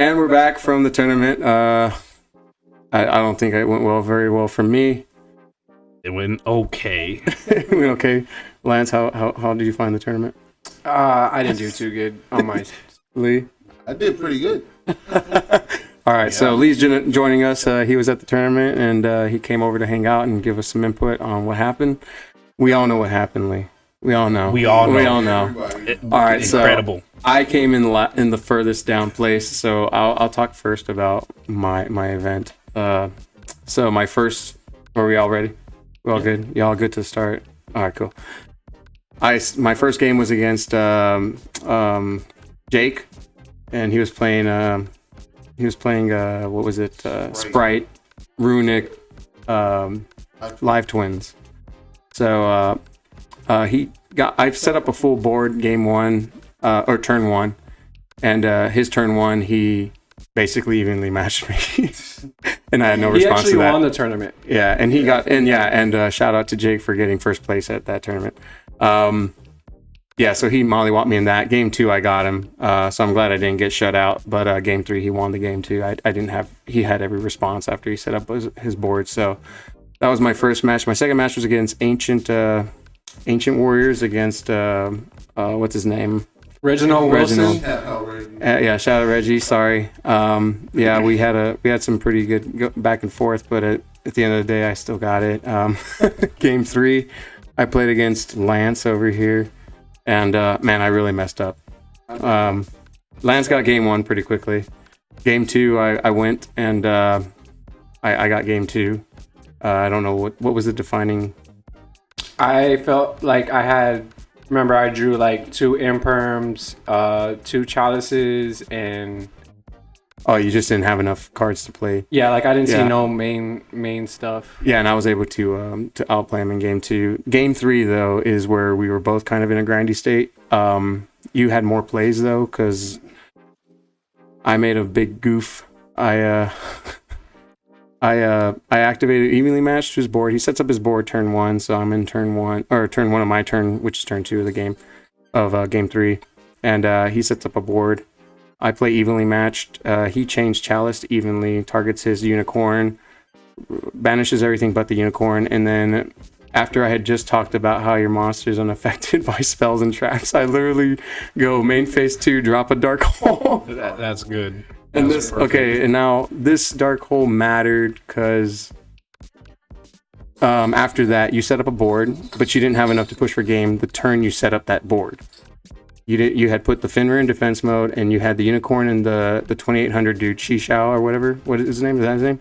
And we're back from the tournament. I don't think it went very well for me. It went okay. It went okay. Lance, how did you find the tournament? I didn't do too good on my. Lee? I did pretty good. All right, so Lee's joining us. He was at the tournament, and he came over to hang out and give us some input on what happened. We all know what happened, Lee. We all know. All right, incredible. So I came in the furthest down place, so I'll talk first about my event. So my first, are we all ready? We all good? Y'all good to start? All right, cool. My first game was against Jake, and he was playing what was it? Sprite, Runic, Live Twins. So I've set up a full board game one, or turn one, and his turn one, he basically evenly matched me, and I had no response to that. He actually won the tournament. Yeah, and he got, and shout out to Jake for getting first place at that tournament. Yeah, so he mollywopped me in that. Game two, I got him, so I'm glad I didn't get shut out. But game three, he won the game two. I didn't have, he had every response after he set up his board. So that was my first match. My second match was against Ancient Warriors against what's his name? Reginald Wilson. Yeah, shout out Reggie. Sorry. Yeah, we had some pretty good back and forth, but at the end of the day, I still got it. Game three, I played against Lance over here, and man, I really messed up. Lance got game one pretty quickly. Game two, I went and I got game two. I don't know what was the defining. I felt like remember I drew like 2 imperms, 2 chalices, and oh, you just didn't have enough cards to play. Yeah, like I didn't see no main stuff. Yeah, and I was able to outplay him in game two. Game three though is where we were both kind of in a grindy state. You had more plays though, because I made a big goof. I activated evenly matched to his board. He sets up his board turn one, so I'm in turn one of my turn, which is turn two of the game of game three, and he sets up a board. I play evenly matched. He changed Chalice to evenly, targets his unicorn, banishes everything but the unicorn, and then after I had just talked about how your monster is unaffected by spells and traps, I literally go main phase 2, drop a dark hole. That's good. And this perfect. Okay, and now this dark hole mattered because after that you set up a board, but you didn't have enough to push for game the turn you set up that board. You had put the Finra in defense mode, and you had the unicorn and the 2800 dude Shishao or whatever. What is his name? Is that his name?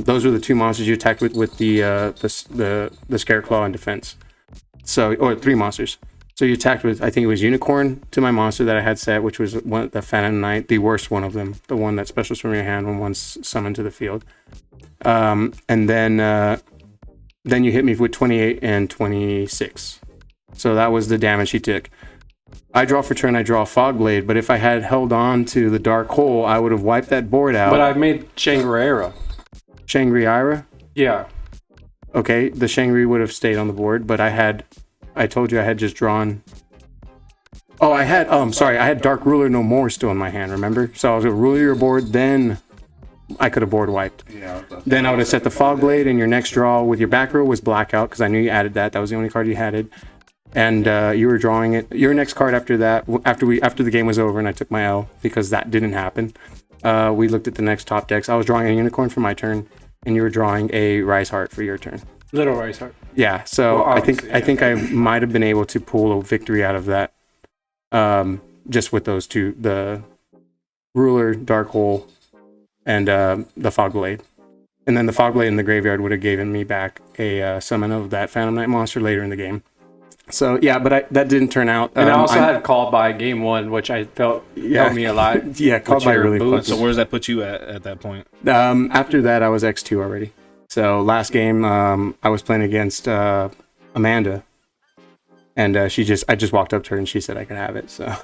Those were the 2 monsters you attacked with the Scareclaw in defense. So, or 3 monsters. So you attacked with, I think it was Unicorn to my monster that I had set, which was the Phantom Knight, the worst one of them, the one that specials from your hand when one's summoned to the field. And then you hit me with 28 and 26. So that was the damage he took. I draw for turn, I draw a Fog Blade, but if I had held on to the Dark Hole, I would have wiped that board out. But I made Shangri-Ira. Shangri-Ira? Yeah. Okay, the Shangri would have stayed on the board, but I told you I had just drawn. Oh, I had Dark Ruler No More still in my hand, remember? So I was going to rule your board, then I could have board wiped. Yeah. Then I would have set the Fog Blade, and your next draw with your back row was Blackout, because I knew you added that. That was the only card you had. And you were drawing it. Your next card after that, after the game was over and I took my L, because that didn't happen, we looked at the next top decks. I was drawing a Unicorn for my turn, and you were drawing a Rise Heart for your turn. Little Rise Heart. Yeah, so well, I think I might have been able to pull a victory out of that, just with those 2, the Ruler, Dark Hole, and the Fog Blade. And then the Fog Blade in the graveyard would have given me back a summon of that Phantom Knight monster later in the game. So yeah, but that didn't turn out. And I also had called by game 1, which I felt helped me a lot. Yeah, called by really boots. So where does that put you at that point? After that, I was X2 already. So last game, I was playing against Amanda, and I just walked up to her and she said I could have it. So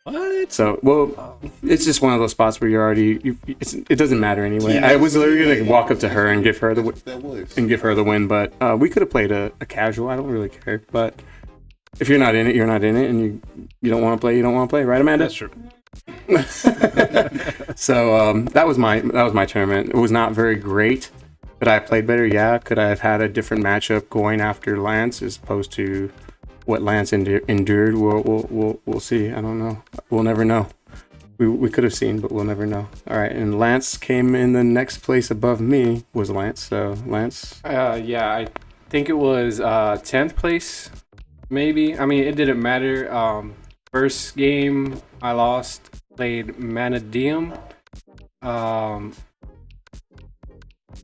what? So well, it's just one of those spots where you're already. It doesn't matter anyway. Yeah, I was literally gonna walk up to her and give her the win, but we could have played a casual. I don't really care, but if you're not in it, you're not in it, and you don't want to play, you don't want to play, right, Amanda? That's true. So that was my tournament. It was not very great. Could I have played better? Yeah. Could I have had a different matchup going after Lance as opposed to what Lance endured? We'll see. I don't know. We'll never know. We could have seen, but we'll never know. All right, and Lance came in the next place above me was Lance. So Lance, Yeah, I think it was 10th place, maybe. I mean, it didn't matter. First game I lost, played Manadium.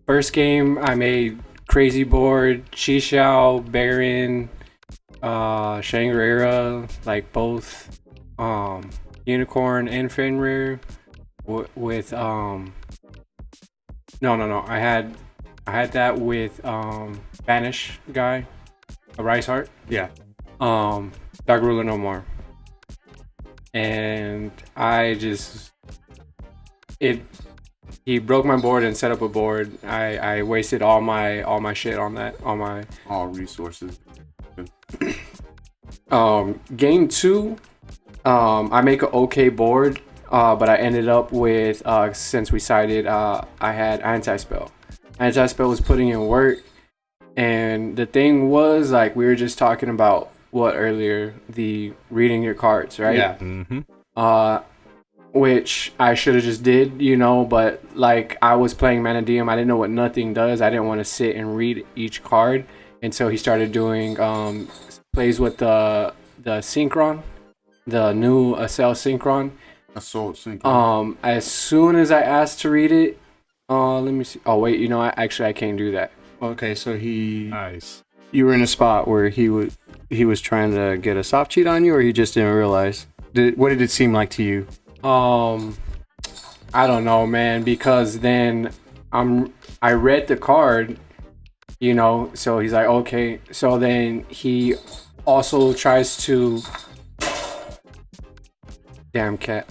First game I made Crazy Board, Shishao, Baron, Shangri-La, like both Unicorn and Fenrir with no. I had that with Banish guy, a Rice Heart. yeah, Dark Ruler no more. And I just he broke my board and set up a board. I wasted all my shit on that, all resources. Game 2, I make an okay board, but I ended up with since we sided, I had anti-spell. Anti-spell was putting in work, and the thing was, like, we were just talking about what earlier, the reading your cards, right? yeah. Mm-hmm. Which I should have just did, but like I was playing Manadium, I didn't know what nothing does. I didn't want to sit and read each card, and so he started doing plays with the Synchron, the new Accel Synchron. Assault Synchron. As soon as I asked to read it, let me see. Oh wait, I can't do that. Okay, so Nice. you were in a spot where he was trying to get a soft cheat on you, or he just didn't realize. What did it seem like to you? I don't know, man, because then I read the card, so he's like, okay. So then he also tries to damn cat.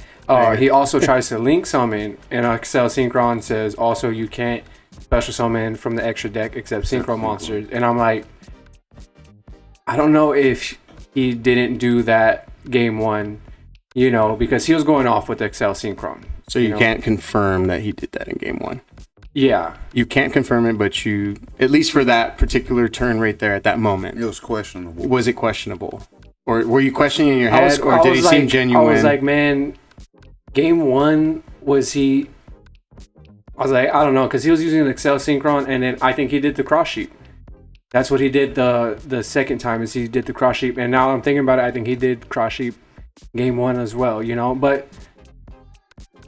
He also tries to link summon, and Accel Synchron says also you can't special summon from the extra deck except synchro monsters. And I'm like, I don't know if he didn't do that game 1. Because he was going off with Accel Synchron. So you can't confirm that he did that in game 1. Yeah. You can't confirm it, but you, at least for that particular turn right there at that moment, It was questionable. was it questionable? Or were you questioning in your head, or I did was he like, seem genuine? I was like, man, game 1, was he... I was like, I don't know, because he was using an Accel Synchron, and then I think he did the cross sheep. That's what he did the second time, is he did the cross sheep. And now I'm thinking about it, I think he did cross sheep game 1 as well, but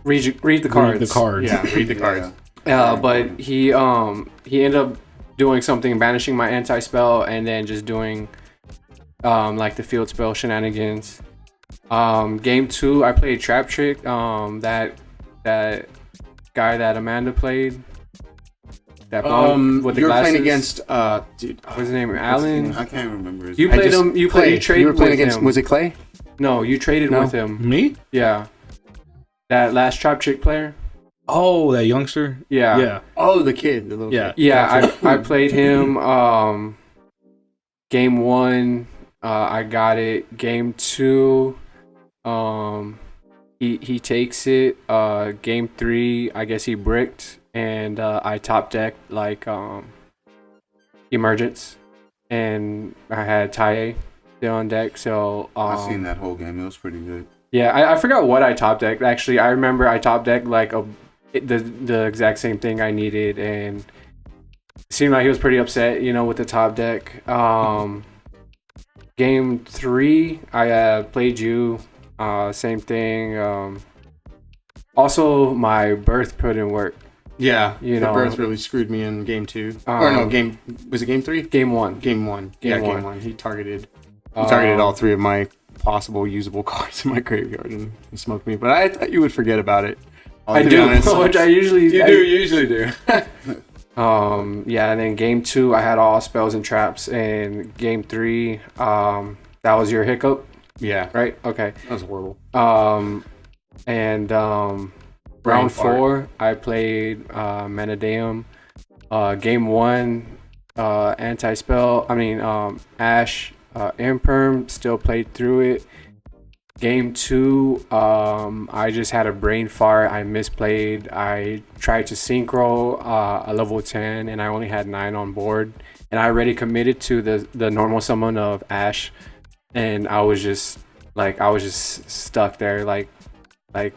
read the cards. Read the cards. yeah, read the cards. But he ended up doing something, banishing my anti-spell, and then just doing like the field spell shenanigans. Game 2, I played Trap Trick. That guy that Amanda played. That with the you were glasses. playing against dude. What's his name? Alan. I can't remember his You name. played him. You traded You were playing with against. him. Was it Clay? No, you traded No. with him. Me? Yeah. That last Trap Trick player. Oh, that youngster? Yeah. Yeah. Oh, the kid. The little Yeah. kid. Yeah, I played him game 1, I got it. Game 2, he takes it. Game 3, I guess he bricked, and I top decked like Emergence, and I had Tae still on deck. So I seen that whole game. It was pretty good. yeah, I forgot what I top decked. Actually, I remember I top decked like the exact same thing I needed, and it seemed like he was pretty upset, with the top deck. Game 3, I played you. Same thing. Also, my birth put in work. Yeah, You the know. birth really screwed me in game 2. Or no, was it game 3? Game 1. Game 1. Game Game one. 1. He targeted all 3 of my possible usable cards in my graveyard and smoked me. But I thought you would forget about it. I To be do, honest. which I usually You usually do. Yeah, and then game 2, I had all spells and traps, and game 3, that was your hiccup, Yeah, right? Okay. that was horrible. And Brain round fart. 4, I played Manadaeum. Game 1, anti-spell. Ash, Imperm, still played through it. Game 2, I just had a brain fart. I misplayed. I tried to synchro a level 10, and I only had 9 on board. And I already committed to the normal summon of Ash, and I was just stuck there, like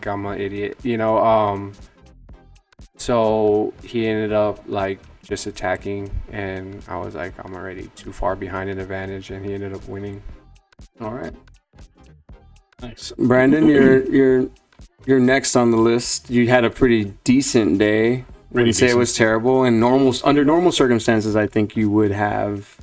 I'm an idiot, you know. So he ended up like just attacking, and I was like, I'm already too far behind an advantage, and he ended up winning. All right. Nice. Brandon, you're next on the list. You had a pretty decent day. Wouldn't say it was terrible. And under normal circumstances, I think you would have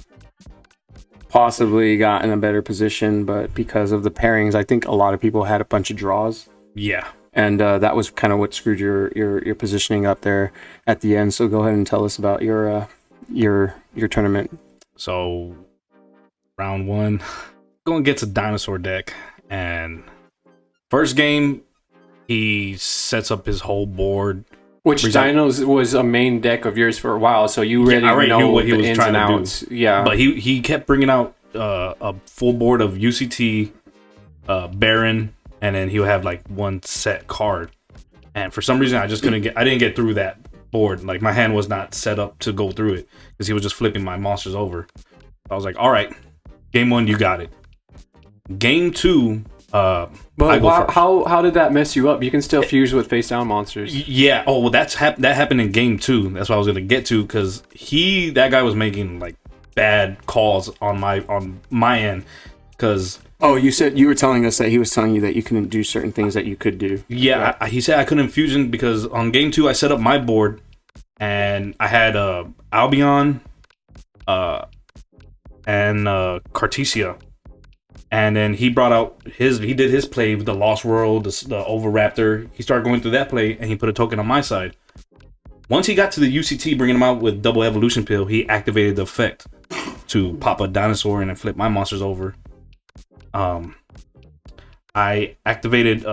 possibly gotten a better position, but because of the pairings, I think a lot of people had a bunch of draws. Yeah. And that was kind of what screwed your positioning up there at the end. So go ahead and tell us about your tournament. So round 1, going against a dinosaur deck, and first game he sets up his whole board. Which Dinos was a main deck of yours for a while, so you really I already know knew what he the was ins trying and to outs. do. Yeah, But he kept bringing out a full board of UCT, Baron, and then he'll have like one set card. And for some reason, I didn't get through that board. Like my hand was not set up to go through it because he was just flipping my monsters over. I was like, all right, game 1, you got it. Game 2, but I go first. how did that mess you up? You can still fuse with face down monsters. Yeah. Oh, well, that happened in game 2. That's what I was gonna get to, because that guy was making like bad calls on my end. Because Oh, you were telling us that he was telling you that you couldn't do certain things that you could do. yeah, he said I couldn't fusion because on game 2 I set up my board and I had Albion, and Cartesia. And then he brought out he did his play with the Lost World, the Overraptor. He started going through that play, and he put a token on my side. Once he got to the UCT, bringing him out with double evolution pill, he activated the effect to pop a dinosaur and then flip my monsters over. I activated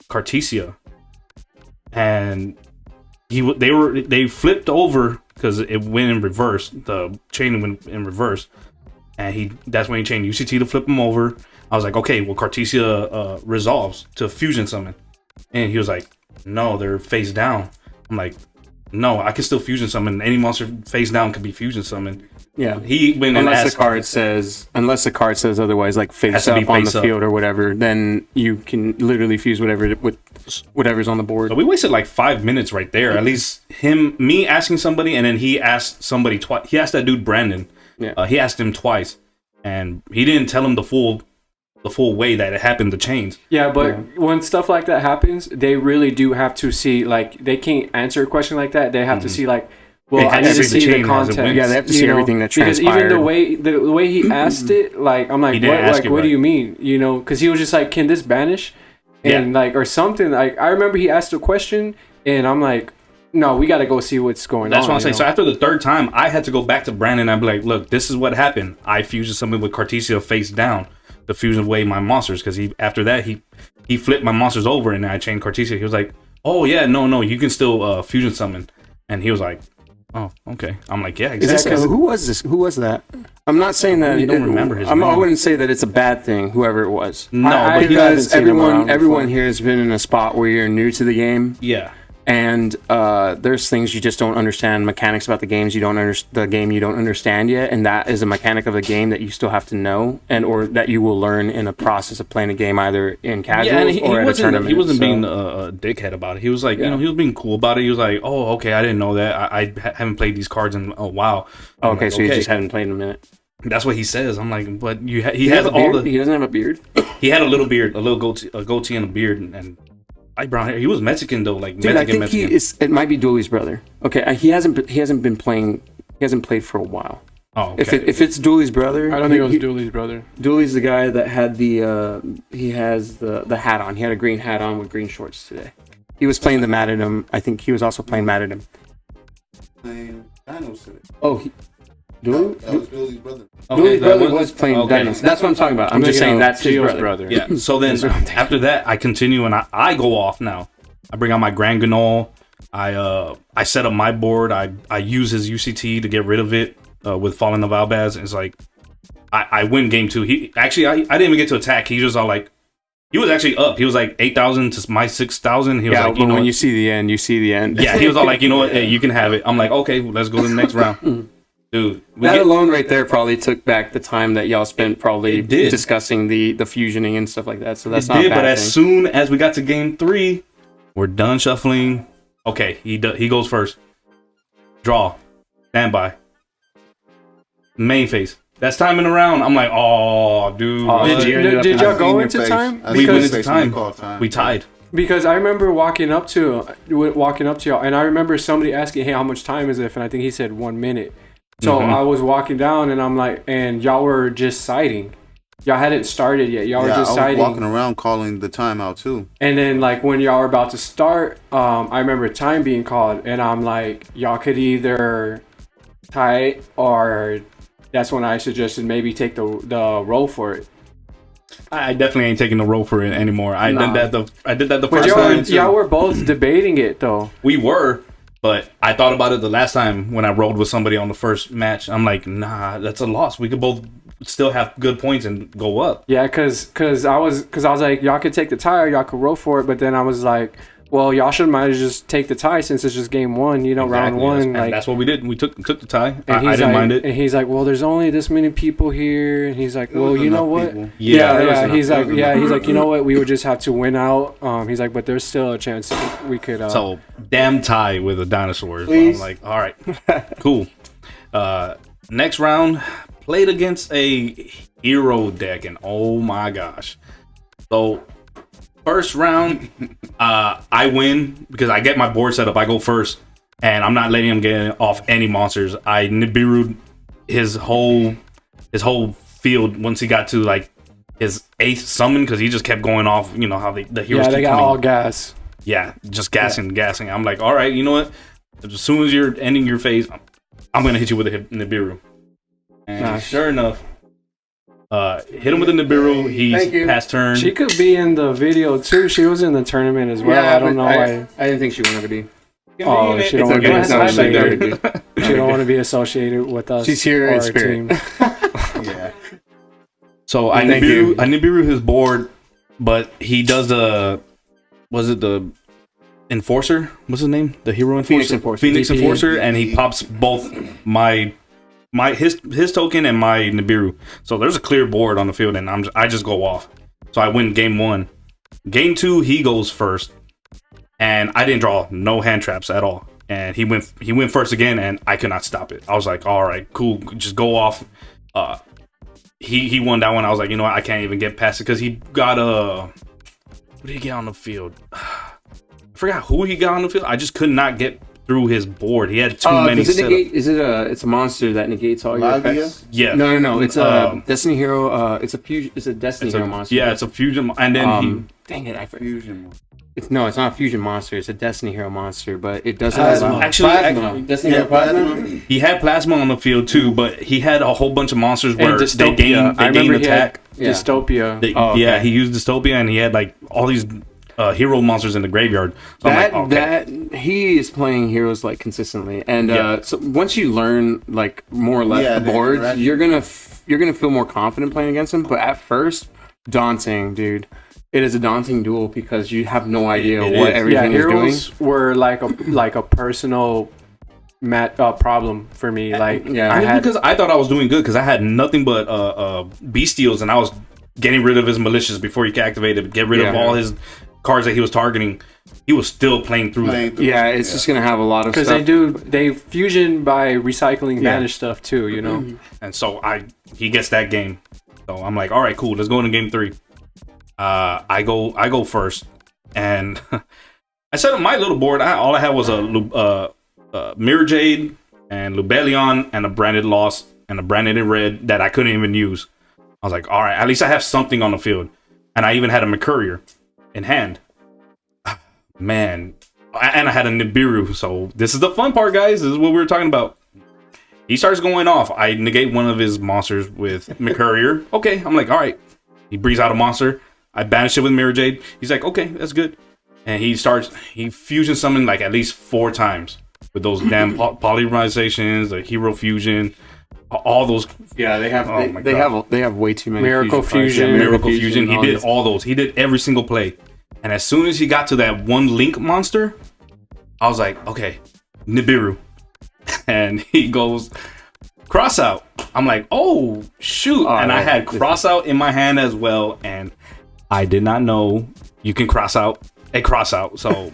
Cartesia, and they flipped over because it went in reverse. The chain went in reverse. And that's when he chained UCT to flip him over. I was like, okay, well, Cartesia resolves to fusion summon. And he was like, no, they're face down. I'm like, no, I can still fusion summon. Any monster face down can be fusion summoned. Yeah. He went and unless asked, the card says otherwise, like face up on the field or whatever, then you can literally fuse whatever's on the board. So we wasted like 5 minutes right there. At least me asking somebody, and then he asked somebody twice. He asked that dude Brandon. Yeah. He asked him twice, and he didn't tell him the full way that it happened to change. Yeah, but when stuff like that happens, they really do have to see, like, they can't answer a question like that. They have to see, like, well, I need to see the context. Yeah, they have to see everything that transpired. Because even the way he asked it, like, I'm like, what do you mean? You know, because he was just like, can this banish? And like, or something. Like, I remember he asked a question, and I'm like, no, we got to go see what's going on. That's what I'm saying. So after the third time, I had to go back to Brandon and I'd be like, look, this is what happened. I fused something with Cartesia face down to fusion away my monsters, because after that he flipped my monsters over and I chained Cartesia. He was like, oh yeah, no, you can still fusion summon. And he was like, oh, okay. I'm like, yeah, exactly. Who was this? Who was that? I'm not saying that. I don't remember his name. I wouldn't say that it's a bad thing, whoever it was. No, because everyone here has been in a spot where you're new to the game. Yeah. And there's things you just don't understand, mechanics about the games you don't understand yet, and that is a mechanic of the game that you still have to know, or that you will learn in a process of playing a game, either in casual or at a tournament. He wasn't being a dickhead about it. He was like, he was being cool about it. He was like, oh, okay, I didn't know that. I haven't played these cards in a while. Okay, so you just hadn't played in a minute. That's what he says. I'm like, but he has He doesn't have a beard. He had a little beard, a little goatee and a beard, and brown hair. He was Mexican though, like dude, Mexican. I think it might be Dooley's brother. Okay, he hasn't been playing. He hasn't played for a while. Oh, okay. If it's Dooley's brother, I don't think it was Dooley's brother. Dooley's the guy that had he has the hat on. He had a green hat on with green shorts today. He was playing the Matadum. I think he was also playing Matadum. Playing Dinos today. Oh, Dooley? That was Dooley's brother. Dooley's brother was playing Dinos. That's what I'm talking about. I'm just saying that's his brother. Yeah. So then after that, I continue and I go off now. I bring out my Grand Ganol. I set up my board. I use his UCT to get rid of it with Fallen of Albaz. It's like, I win game 2. He actually, I didn't even get to attack. He was all like, he was actually up. He was like 8,000 to my 6,000. He was Yeah, like, but when you see the end, you see the end. yeah, he was all like, you know what, hey, you can have it. I'm like, okay, let's go to the next round. Dude, That alone right there probably took back the time that y'all spent probably It did. discussing the fusioning and stuff like that. So that's it not a did, bad but thing. as soon as we got to game 3, we're done shuffling. Okay, he goes first. Draw. Standby. Main phase. That's timing around. I'm like, oh, dude. Did y'all go into time? We went Because into time. We tied. Because I remember walking up to y'all, and I remember somebody asking, "Hey, how much time is it?" And I think he said 1 minute. So I was walking down, and I'm like, and y'all were just sighting. Y'all hadn't started yet. Y'all were just I was sighting. walking around calling the timeout too. And then, like, when y'all were about to start, I remember time being called, and I'm like, y'all could either tie it, or that's when I suggested maybe take the roll for it. I definitely ain't taking the roll for it anymore. I did that the But first time. y'all were both debating it, though. We were, but I thought about it the last time when I rolled with somebody on the first match. I'm like, nah, that's a loss. We could both still have good points and go up. Yeah, cause I was like, y'all could take the tie, or y'all could roll for it. But then I was like, well, y'all should might as just take the tie since it's just game 1, you know, round 1. And Like, that's what we did. We took the tie. and I didn't like, mind it. And he's like, well, there's only this many people here, and he's like, well, was you know enough what? people. Yeah. He's There like, was yeah. enough He's like, you know people. what? We would just have to win out. He's like, but there's still a chance we could. So damn tie with a dinosaur. Please. I'm like, all right, cool. Next round, played against a hero deck, and oh my gosh. So first round, I win because I get my board set up. I go first, and I'm not letting him get off any monsters. I Nibiru'd his whole field once he got to like his 8th summon, because he just kept going off. You know how the heroes they keep got coming. all gas. Yeah, just gassing. I'm like, all right, you know what? As soon as you're ending your phase, I'm gonna hit you with a Nibiru. And Nice. sure enough, hit him with a Nibiru. Thank He you. passed turn. She could be in the video too. She was in the tournament as well. I don't know why. I didn't think she wanted to be. Oh, she don't want to be It's okay. associated. She don't want to be associated with us. She's here or in our spirit. team. Yeah. So I Thank you. Nibiru his board, but he does the Enforcer? What's his name? The hero Enforcer? Phoenix DP. Enforcer, and he pops both his token and my Nibiru. So there's a clear board on the field, and I just go off. So I win game 1. Game 2, he goes first, and I didn't draw no hand traps at all. And he went first again, and I could not stop it. I was like, all right, cool, just go off. He won that one. I was like, you know what, I can't even get past it because he got what did he get on the field? I forgot who he got on the field. I just could not get through his board. He had too many. Does it negate? Is it it's a monster that negates all your Lavia? effects? Yeah. No. It's a Destiny Hero. It's a fusion. It's a Destiny Hero monster. Yeah, it's a fusion. And then Dang it! I forgot. Fusion. It's not a fusion monster. It's a Destiny Hero monster, but it does Plasma. have Actually, Destiny Hero Plasma. he had plasma on the field too, but he had a whole bunch of monsters where And they Dystopia. gain I remember he attack. had Dystopia. Yeah, he used Dystopia, and he had like all these hero monsters in the graveyard. So I'm like, okay. That he is playing heroes like consistently, and so once you learn like more or less the boards, interaction. you're gonna feel more confident playing against him. But at first, daunting, dude. It is a daunting duel because you have no idea It what is. everything is doing. Heroes were like a personal problem for me. Like, Yeah. I had because I thought I was doing good because I had nothing but bestials, and I was getting rid of his malicious before he could activate it, get rid of all his cards that he was targeting. He was still playing through that. Yeah, it's just gonna have a lot of because stuff. they fusion by recycling banished stuff too. You know. And so he gets that game. So I'm like, all right, cool, let's go into game 3. I go first, and I set up my little board. All I had was a Mirror Jade and Lubellion and a branded Lost and a branded in red that I couldn't even use. I was like, all right, at least I have something on the field, and I even had a Mercurier in hand. Man, and I had a Nibiru. So this is the fun part, guys. This is what we were talking about. He starts going off. I negate one of his monsters with Mercurier. Okay, I'm like, all right. He breathes out a monster. I banish it with Mirror Jade. He's like, okay, that's good. And he fusion summon like at least 4 times with those damn polymerizations, the hero fusion. All those Yeah, they have. Oh my God. They have way too many. Miracle cards. Fusion. Yeah, Miracle Fusion. He all did this. all those. He did every single play. And as soon as he got to that one Link monster, I was like, okay, Nibiru. And he goes, cross out. I'm like, oh, shoot. Oh, and I yeah. had cross out in my hand as well. And I did not know you can cross out a cross out. So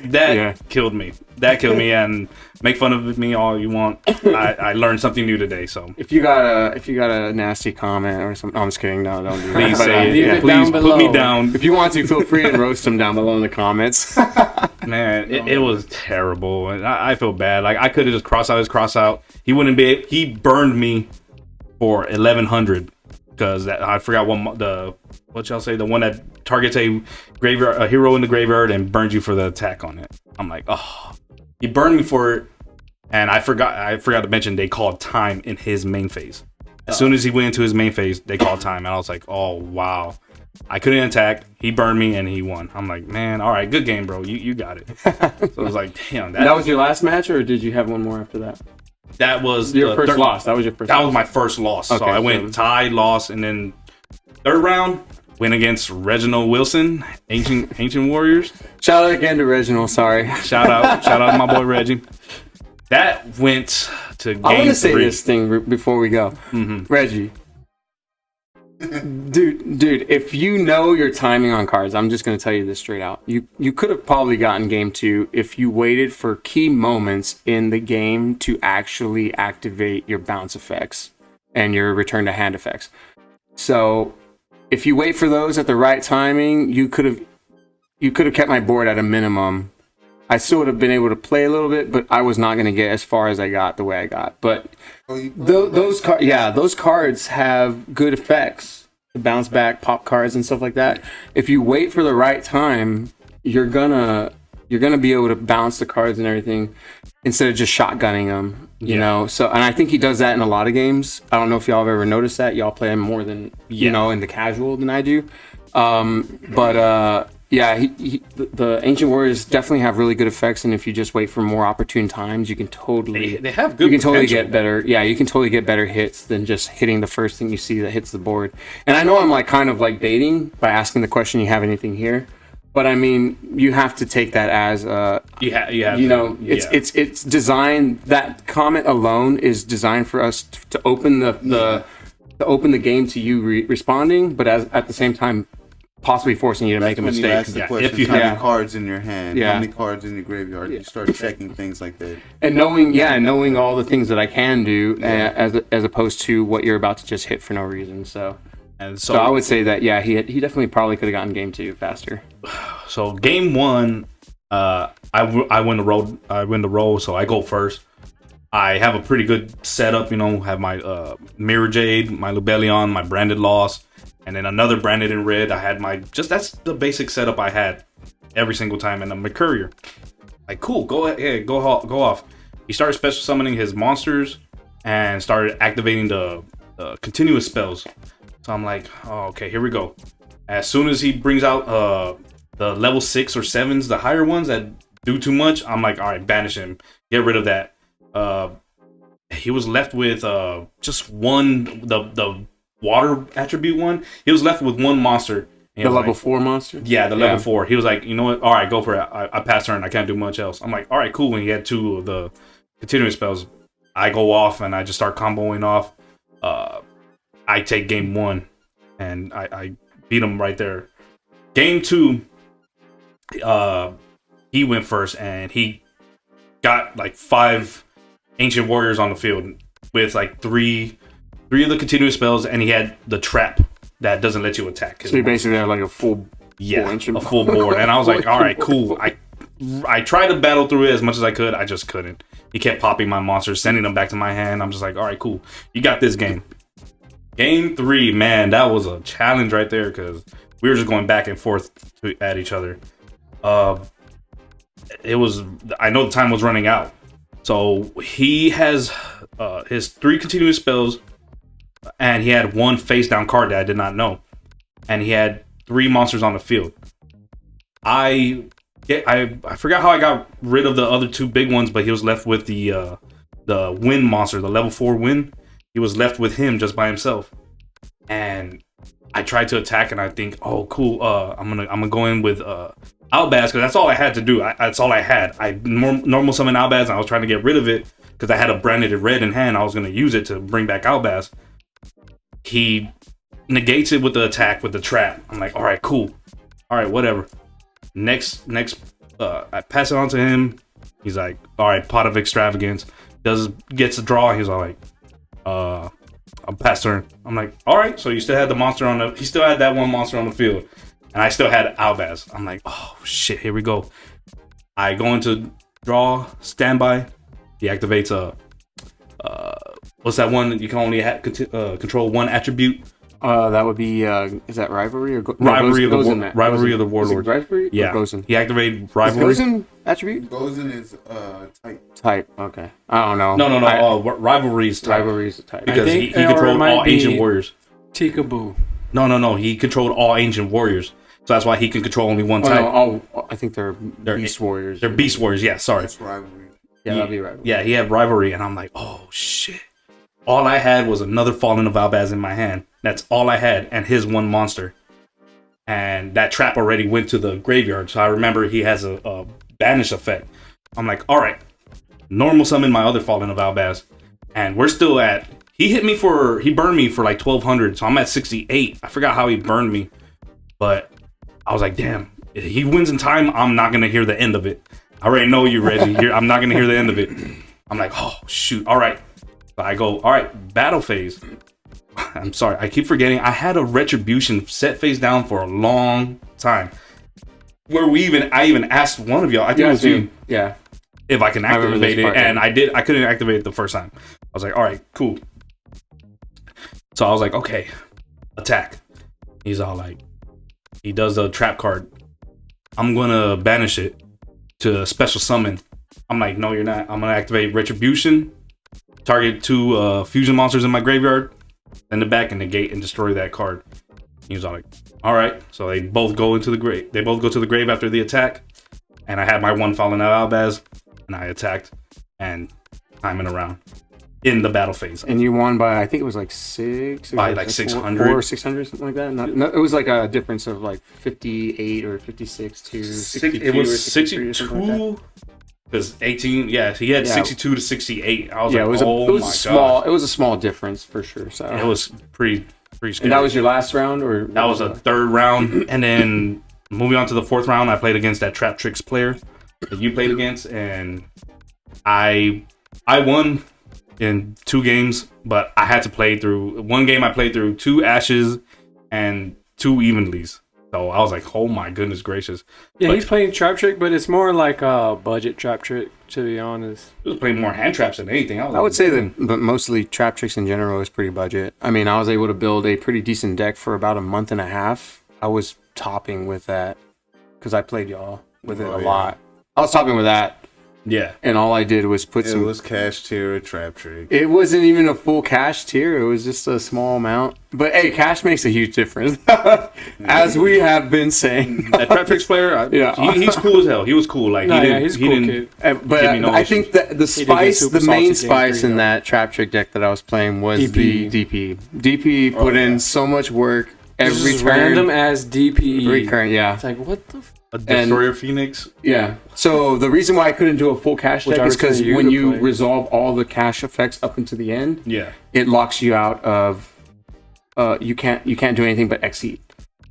that Yeah. killed me. That killed me. And make fun of me all you want. I learned something new today. So If you got a nasty comment or something, no, I'm just kidding. No, don't do that. please But, say it. leave Yeah, it please down put me below. down. If you want to, feel free and roast them down below in the comments. Man, it was terrible, and I feel bad. Like I could have just crossed out his cross out. He wouldn't be. He burned me for 1100 because I forgot what y'all say, the one that targets a graveyard, a hero in the graveyard, and burns you for the attack on it. I'm like, oh, he burned me for it, and I forgot to mention they called time in his main phase. As soon as he went into his main phase, they called time, and I was like, oh wow. I couldn't attack. He burned me and he won. I'm like, man, all right, good game, bro. You got it. So it was like, damn, That was your last match, or did you have one more after that? that was Your the first third- loss. That was your first. That loss. was my first loss. So Okay, I went so- tied, lost, and then third round went against Reginald Wilson, Ancient Warriors. Shout out again to Reginald. Sorry. Shout out to my boy Reggie. That went to game I want to say 3. this thing before we go. Reggie. Dude, if you know your timing on cards, I'm just going to tell you this straight out. You could have probably gotten game 2 if you waited for key moments in the game to actually activate your bounce effects and your return to hand effects. So if you wait for those at the right timing, you could have kept my board at a minimum. I still would have been able to play a little bit, but I was not going to get as far as I got the way I got. But those cards have good effects, the bounce back, pop cards, and stuff like that. If you wait for the right time, you're gonna be able to bounce the cards and everything instead of just shotgunning them. You know. So, and I think he does that in a lot of games. I don't know if y'all have ever noticed that. Y'all play him more than you know in the casual than I do. Yeah, the Ancient Warriors definitely have really good effects, and if you just wait for more opportune times, you can totally They have good you can totally potential. get better. Yeah, you can totally get better hits than just hitting the first thing you see that hits the board. And I know I'm like kind of like baiting by asking the question, "You have anything here?" But I mean, you have to take that as it's designed. That comment alone is designed for us to open the game to you responding, but at the same time, possibly forcing you to make a When you mistake. ask the Yeah, question, if you how many have- cards in your hand, Yeah. how many cards in your graveyard, you start checking things like that. And knowing all the things that I can do, as opposed to what you're about to just hit for no reason. So And So I would say that he definitely probably could have gotten game 2 faster. So game 1, I win the roll. I win the roll, so I go first. I have a pretty good setup, you know. Have my Mirror Jade, my Lubellion, my Branded Loss, and then another Branded in red. I had that's the basic setup I had every single time, and a Mercurier. Like, cool, go ahead, go off. He started special summoning his monsters and started activating the continuous spells. So I'm like, oh, okay, here we go. As soon as he brings out the level 6 or 7s, the higher ones that do too much, I'm like, all right, banish him, get rid of that. He was left with just one, the water attribute one. He was left with one monster. The level 4 monster? Yeah, the level 4. He was like, you know what? All right, go for it. I pass turn. I can't do much else. I'm like, all right, cool. When he had 2 of the continuous spells, I go off and I just start comboing off. I take game 1 and I beat him right there. Game 2, he went first and he got like 5 ancient warriors on the field with like 3 of the continuous spells, and he had the trap that doesn't let you attack. So you basically have like a full a full board. And I was like, all right, cool. I tried to battle through it as much as I could. I just couldn't. He kept popping my monsters, sending them back to my hand. I'm just like, all right, cool. You got this game. Game 3, man, that was a challenge right there because we were just going back and forth at each other. It was, I know the time was running out. So he has his 3 continuous spells, and he had 1 face down card that I did not know. And he had 3 monsters on the field. I forgot how I got rid of the other 2 big ones, but he was left with the wind monster, the level 4 wind. he was left with him just by himself. And I tried to attack, and I think, oh, cool. I'm gonna go in with Albaz, because that's all I had to do. That's all I had. I normal summon Albaz, and I was trying to get rid of it because I had a branded red in hand. I was gonna use it to bring back Albaz. He negates it with the attack with the trap. I'm like, all right, cool. All right, whatever. Next, I pass it on to him. He's like, all right, Pot of Extravagance. Gets a draw. He's all like, I'll pass turn. I'm like, all right. So you still had the monster he still had that one monster on the field, and I still had Albaz. I'm like, oh shit, here we go. I go into draw, standby. He activates what's that one that you can only control one attribute? That would be is that Rivalry or Rivalry of the Gozen. Warlord? Rivalry? Yeah. Gozen? He activated Rivalry. Is Gozen attribute? Gozen is type. Type. Okay. I don't know. No. Rivalry is type. Rivalry is a type. Because he think- or it controlled might all be- ancient warriors. Tikaboo. No. He controlled all ancient warriors. So that's why he can control only one type. I think they're Beast Warriors. They're Beast Warriors. Yeah, sorry. That's rivalry. Yeah, that'd be Rivalry. Yeah, he had Rivalry, and I'm like, oh shit. All I had was another Fallen of Albaz in my hand. That's all I had, and his one monster. And that trap already went to the graveyard, so I remember he has a banish effect. I'm like, all right, normal summon my other Fallen of Albaz, and we're still at. He burned me for like 1200, so I'm at 68. I forgot how he burned me, but I was like, damn, if he wins in time, I'm not gonna hear the end of it. I already know you, Reggie. I'm not gonna hear the end of it. I'm like, oh shoot, all right. So I go, all right, battle phase. I'm sorry, I keep forgetting. I had a Retribution set face down for a long time. Where I even asked one of y'all, I think it was you, Yeah. if I can remember activate this it, part, and I did. I couldn't activate it the first time. I was like, all right, cool. So I was like, okay, attack. He's all like, he does a trap card. I'm gonna banish it to special summon. I'm like, no, you're not. I'm gonna activate Retribution, target 2 fusion monsters in my graveyard, send it back and negate and destroy that card. He was all like, all right. So they both go into the grave. They both go to the grave after the attack. And I had my one Fallen out Albaz, and I attacked and timing around in the battle phase. And you won by, I think it was like 6. By like 600. 4 or 600, something like that. No, it was like a difference of like 58 or 56 to 62. It was or 63 or something like that. 62. Because 18, yeah, he had 62 to 68. I was like, it was oh my small. god. It was a small difference for sure. So It was pretty scary. And that was your last round, or That was a third round, and then moving on to the fourth round, I played against that Trap Tricks player that you played against, and I won in 2 games, but I had to play through one game. I played through 2 Ashes and 2 Evenlies, so I was like, oh my goodness gracious. Yeah, But he's playing Trap Trick, but it's more like a budget Trap Trick, to be honest. I was playing more hand traps than anything. I would say that, but mostly Trap Tricks in general is pretty budget. I mean, I was able to build a pretty decent deck for about a month and a half. I was topping with that because I played y'all with it a lot. I was topping with that. Yeah, And all I did was put It some. was cash tier, trap trick. It wasn't even a full cash tier. It was just a small amount. But hey, cash makes a huge difference, as we have been saying. that Trap Tricks player, Yeah. he's cool as hell. He was cool. Like He's a cool kid. But Give me no I issues. think that the He did get spice, super the main salty game spice 3, in though. that Trap Trick deck that I was playing was DP. the DP. DP put in so much work every Just turn. random as DPE. Recurrent, yeah. It's like, what the a Destroyer Phoenix. Yeah. So the reason why I couldn't do a full cash Which deck I is was telling because you when to you play. resolve all the cash effects up into the end, Yeah, it locks you out of. You can't do anything but exceed.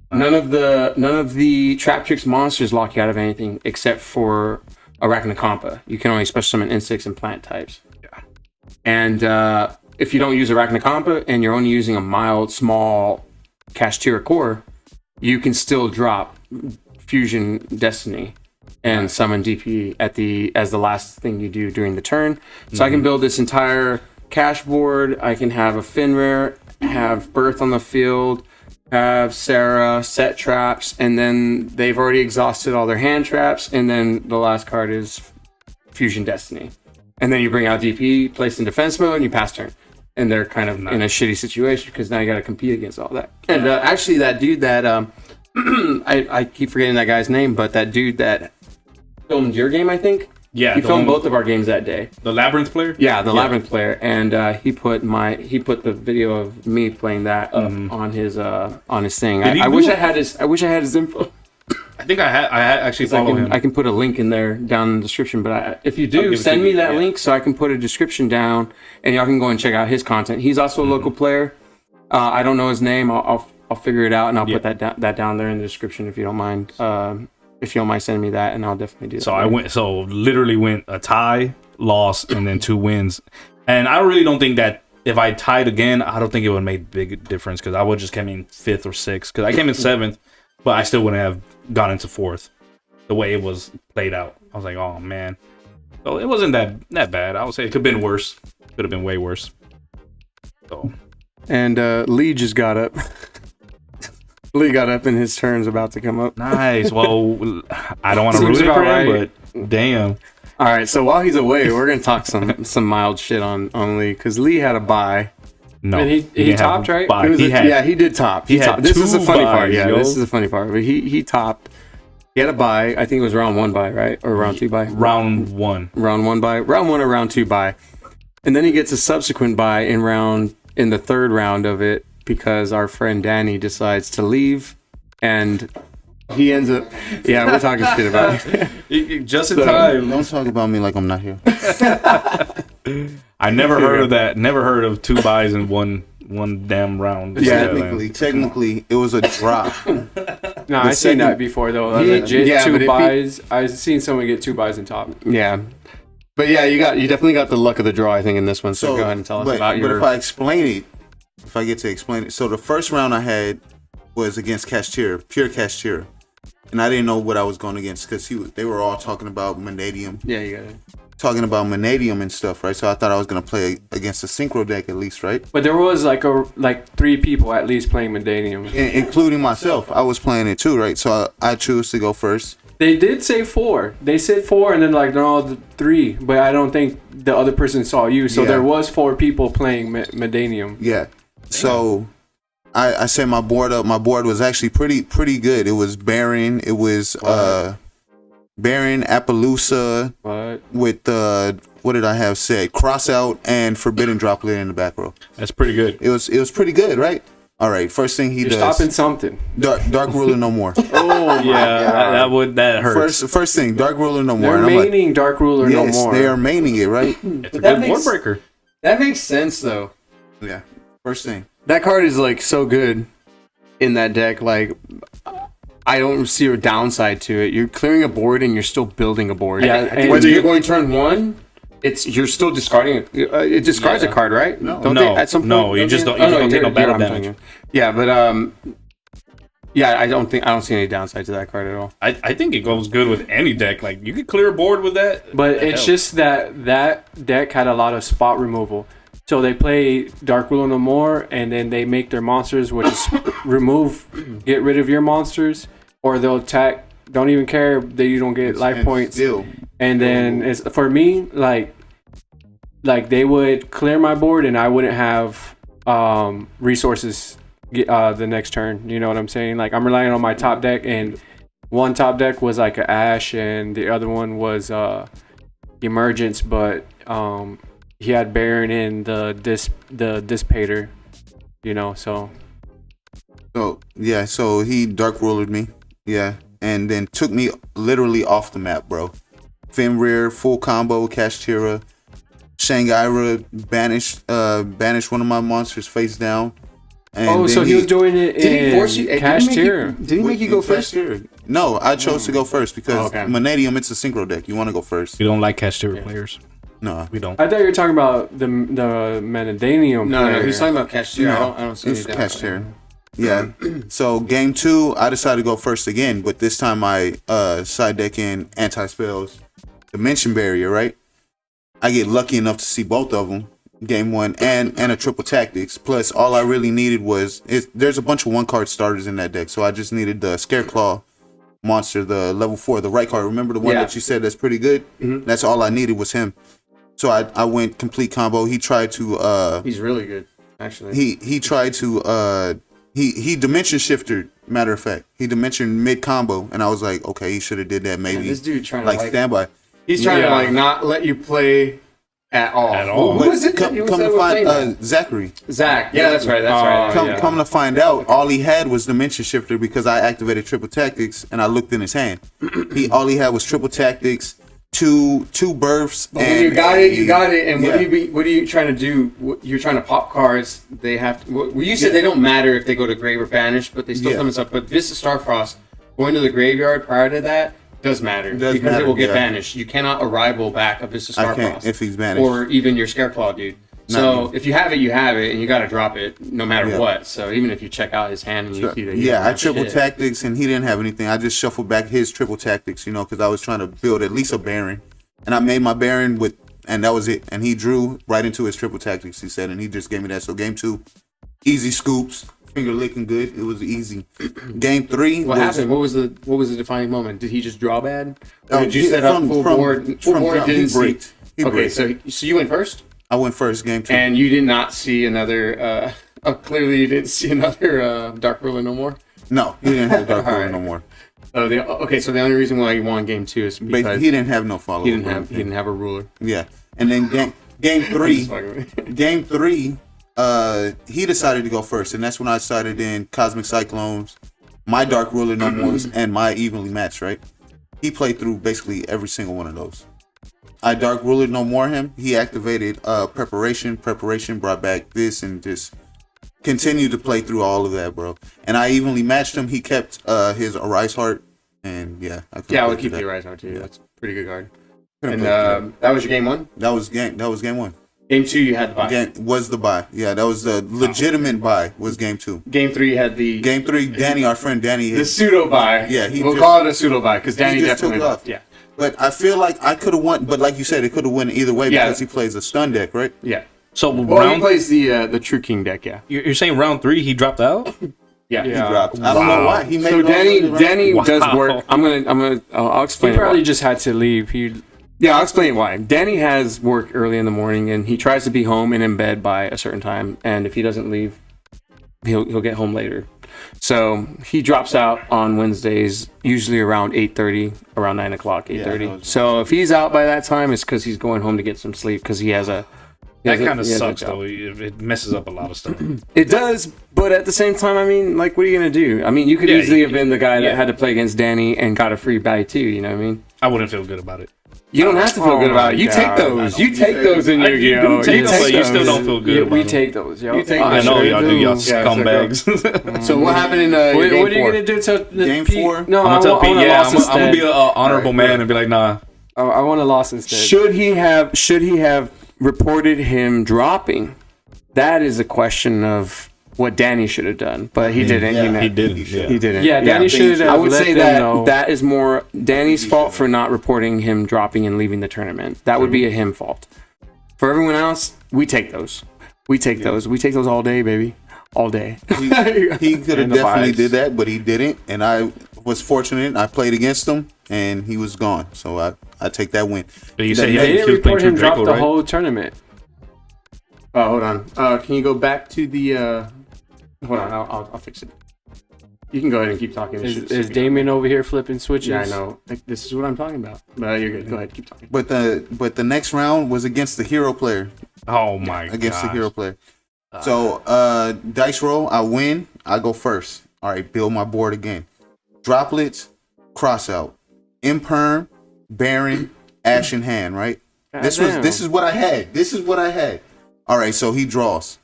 None of the Trap Tricks monsters lock you out of anything except for Arachnocompa. You can only special summon insects and plant types. Yeah. And if you don't use Arachnocompa and you're only using a mild, small Kashtira core, you can still drop Fusion Destiny and summon DP as the last thing you do during the turn. So I can build this entire cash board. I can have a Finrare, have Birth on the field, have Sarah, set traps, and then they've already exhausted all their hand traps, and then the last card is Fusion Destiny. And then you bring out DP, place in defense mode, and you pass turn. And they're kind of in a shitty situation because now you got to compete against all that. And actually, that dude that I keep forgetting that guy's name, but that dude that filmed your game, I think, Yeah, he the filmed one- both of our games that day. The Labyrinth player. Yeah, the Labyrinth player, and he put the video of me playing that up on his thing. Did he I do wish it? I had his info. I think I had actually follow him. I can put a link in there down in the description. But if you I'll do, give it send to me you, that yeah. link so I can put a description down, and y'all can go and check out his content. He's also a local player. I don't know his name. I'll figure it out, and I'll put that down there in the description if you don't mind. If you don't mind sending me that, and I'll definitely do that. So literally went a tie, loss, and then 2 wins. And I really don't think that if I tied again, I don't think it would make a big difference because I would just came in 5th or 6th because I came in 7th, but I still wouldn't have gone into 4th the way it was played out. I was like, oh man. So it wasn't that bad. I would say it could have been worse. Could have been way worse. So And Lee just got up. Lee got up and his turn's about to come up. nice. Well, I don't want to Seems ruin it for about him, right. but damn. All right, so while he's away, we're gonna talk some mild shit on Lee because Lee had a bye. No, And he didn't have topped, a right? bye. It was he did top. he had This is the 2 funny part. buys, Yeah, yo. this is the funny part. But he topped. He had a bye. I think it was round 1 bye, right, or round 2 bye. Round 1. Round 1 bye. Round 1 or round 2 bye, and then he gets a subsequent bye in the third round of it because our friend Danny decides to leave, and he ends up. Yeah, we're talking shit about it. Just in time. Don't talk about me like I'm not here. I never heard of that. Never heard of 2 buys in one damn round. Yeah, Technically, it was a drop. No, I've seen that before though. Legit Yeah, but 2 if he- buys. I've seen someone get 2 buys in top. Yeah, but yeah, you definitely got the luck of the draw, I think, in this one. So go ahead and tell us about But your. if I explain it, if I get to explain it, so the first round I had was against pure Cashier, and I didn't know what I was going against because they were all talking about Manadium. Yeah, you got it. Talking about Manadium and stuff, right? So I thought I was gonna play against a synchro deck at least, right? But there was like 3 people at least playing Medanium. Including myself, I was playing it too, right? So I choose to go first. They did say 4. They said 4, and then like they're all 3. But I don't think the other person saw you. So Yeah. there was 4 people playing Medanium. Yeah. So I set my board up. My board was actually pretty good. It was Baron. It was Baron, Appaloosa But with what did I have said? Crossout and Forbidden Droplet in the back row. That's pretty good. It was pretty good, right? All right. First thing he you're does. stopping something. Dark Ruler no more. Oh Yeah, that hurts. First thing, Dark Ruler no more. They're And I'm like, maining Dark Ruler yes, no more. they are maining it, right? It's a that good board makes- breaker. That makes sense though. Yeah. First thing. That card is like so good in that deck. Like, I don't see a downside to it. You're clearing a board and you're still building a board. Yeah, and- whether you're going turn 1, you're still discarding. It discards a card, right? No. Don't No, they, at some point, no, you just don't- you just don't take no battle damage. Yeah, but yeah, I don't see any downside to that card at all. I think it goes good with any deck. Like you could clear a board with that. But The it's hell. just that deck had a lot of spot removal. So they play Dark Ruler no more, and then they make their monsters, which is get rid of your monsters, or they'll attack. Don't even care that you don't get life And points. still, And then it's for me, like they would clear my board, and I wouldn't have resources the next turn. You know what I'm saying? Like I'm relying on my top deck, and one top deck was like a Ash, and the other one was Emergence, but he had Baron in the Dissipator. You know, so so he Dark Rulered me. Yeah. And then took me literally off the map, bro. Fenrir, full combo, Kashtira, Shanghai banished one of my monsters face down. And so then he was doing it Did he in force you? Cash Did Tier. he make you go first? No, I chose to go first because Oh, okay. Manadium, it's a synchro deck. You want to go first. We don't like Cashtira players. No. We don't. I thought you were talking about the Manadanium. No, player. he's talking about Cash Tier. No, I don't see it's any Cash downside. Tier. Yeah. So game 2, I decided to go first again, but this time I side deck in anti-spells, Dimension Barrier, right? I get lucky enough to see both of them, game 1 and a triple tactics. Plus, all I really needed was there's a bunch of 1-card starters in that deck, so I just needed the Scareclaw monster, the level 4, the right card. Remember the one Yeah. that you said that's pretty good? Mhm. That's all I needed was him. So I went complete combo. He tried to He's really good, actually. he tried to he dimension shifted, matter of fact. He dimension mid combo, and I was like, okay, he should have did that maybe. Man, this dude trying like to standby. He's trying to Yeah. like not let you play at all. At all. Who was it? Come that to was playing that? find Zachary. Zach. Yeah, that's right. That's right. Oh, Yeah. Come to find out, all he had was Dimension Shifter because I activated Triple Tactics and I looked in his hand. All he had was Triple Tactics, two births. But when you got it, you got it. And Yeah. what are you trying to do? You're trying to pop cards. They have to. Well, you said they don't matter if they go to grave or banish, but they still come and stuff. But Vista Starfrost going to the graveyard prior to that does matter because matter, it will get yeah. banished. You cannot arrival back a Vista I can't Starfrost if he's banished. or even your Scareclaw dude. So if you have it, you have it, and you got to drop it no matter Yeah. what. So even if you check out his hand and you see that, you Yeah, don't I have triple shit. tactics and he didn't have anything. I just shuffled back his triple tactics, because I was trying to build at least a Baron. And I made my Baron and that was it. And he drew right into his triple tactics, he said, and he just gave me that. So game 2, easy scoops, finger licking good. It was easy. Game 3, What happened? What was the defining moment? Did he just draw bad? Or did you set up full board? Full board jump, didn't he see. braked. He Okay, braked. so you went first, I went first, game 2. and you did not see another. Clearly, you didn't see another Dark Ruler no more. No, he didn't have Dark Ruler Alright. no more. Okay, so the only reason why you won game 2 is But because he didn't have no follow-up. he didn't have a ruler. Yeah. And then game 3, Just fucking with you. game 3, he decided to go first, and that's when I started in Cosmic Cyclones, my Dark Ruler No Mores, and my Evenly Matched, right? He played through basically every single one of those. I Dark Ruler No More him. He activated Preparation, brought back this, and just continued to play through all of that, bro. And I Evenly Matched him. He kept his Arise Heart, and yeah. I Yeah, I would keep the Rise Heart too. That's a pretty good card. couldn't And play through that was your game 1. that was game 1. Game 2, you had the buy. Game was the buy. Yeah, that was the legitimate buy. Was game 2. Game 3, you had the Game 3, Danny, our friend Danny, the pseudo buy. Yeah, we'll call it a pseudo buy because Danny just took definitely it off. Yeah. But I feel like I could have won. But like you said, it could have won either way Yeah. because he plays a stun deck, right? Yeah. So Well, he round, plays the True King deck. Yeah. you're saying round 3 he dropped out? Yeah. He dropped. I don't know why. He made So it all the way around. Danny does Wow. work. I'll He explain. probably Why. just had to leave. He Yeah, I'll explain why. Danny has work early in the morning, and he tries to be home and in bed by a certain time. And if he doesn't leave, he'll get home later. So he drops out on Wednesdays, usually around 8:30, around 9 o'clock, 8:30. that was- So if he's out by that time, it's because he's going home to get some sleep because he has a. That kind of he has a sucks job. though. It messes up a lot of stuff. It does, but at the same time, I mean, like, what are you gonna do? I mean, you could Yeah, easily you have been the guy that yeah. had to play against Danny and got a free buy too. You know what I mean? I wouldn't feel good about it. You don't have to feel Oh good about it. my You take God. those. You take those in I Yu-Gi-Oh. do take You them, but you still those. don't feel good. yeah, about we them. take those, yo. You take I those. know sure y'all do, y'all Yeah, scumbags. So what happened in What, game what are you 4? gonna do to the Game Pete? 4? No, I'm gonna tell Pete, I yeah, loss I'm gonna be instead. an honorable man and be like, nah. I want a loss instead. Should he have reported him dropping? That is a question of what Danny should have done, but he didn't. yeah, He didn't. Yeah. He didn't. Yeah, Danny should have. I would let say them that know. that is more Danny's fault for not reporting him dropping and leaving the tournament. That would be a him fault. For everyone else, we take those. We take those. We take those all day, baby. All day. He could have And the definitely vibes. did that, but he didn't. And I was fortunate. I played against him, and he was gone. So I take that win. But you said They he didn't was playing report True him drop Draco, the right? whole tournament. Oh, hold on. Can you go back to the? Hold on. I'll fix it. You can go ahead and keep talking. Is Damien over here flipping switches? Yeah, I know. This is what I'm talking about. But you're good. Go ahead. Keep talking. But the next round was against the hero player. Oh my god. Against the hero player. So dice roll, I win. I go first. All right, build my board again. Droplets, cross out, imperm, Baron, Ash in hand. Right. This is what I had. This is what I had. All right, so he draws.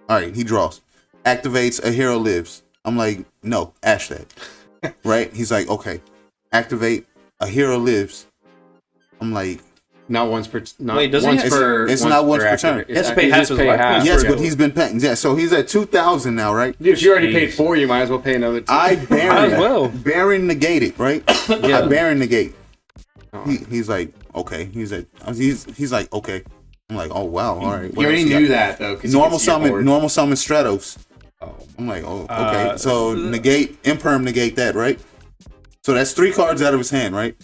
All right, he draws. Activates a hero lives. I'm like, no, Ash that. Right? He's like, okay. Activate a hero lives. I'm like, Not once per. Not Wait, doesn't once he- per. It's once not once per activate. turn. He has to It's pay you half just his pay life half. points. yes, Yeah. but he's been paying. Yeah, so he's at 2,000 now, right? Dude, if you already Jeez. paid 4, you might as well pay another 2. I Might Baron as well. Baron negated, right? Yeah. I Baron negate. Oh. He's like, okay. He's like, okay. I'm like, oh wow, all right. You What already else you knew got? that though. 'cause you Normal could see your board. summon Stratos. Oh. I'm like, oh, okay. Uh, So negate, imperm negate that, right? So that's 3 cards out of his hand, right?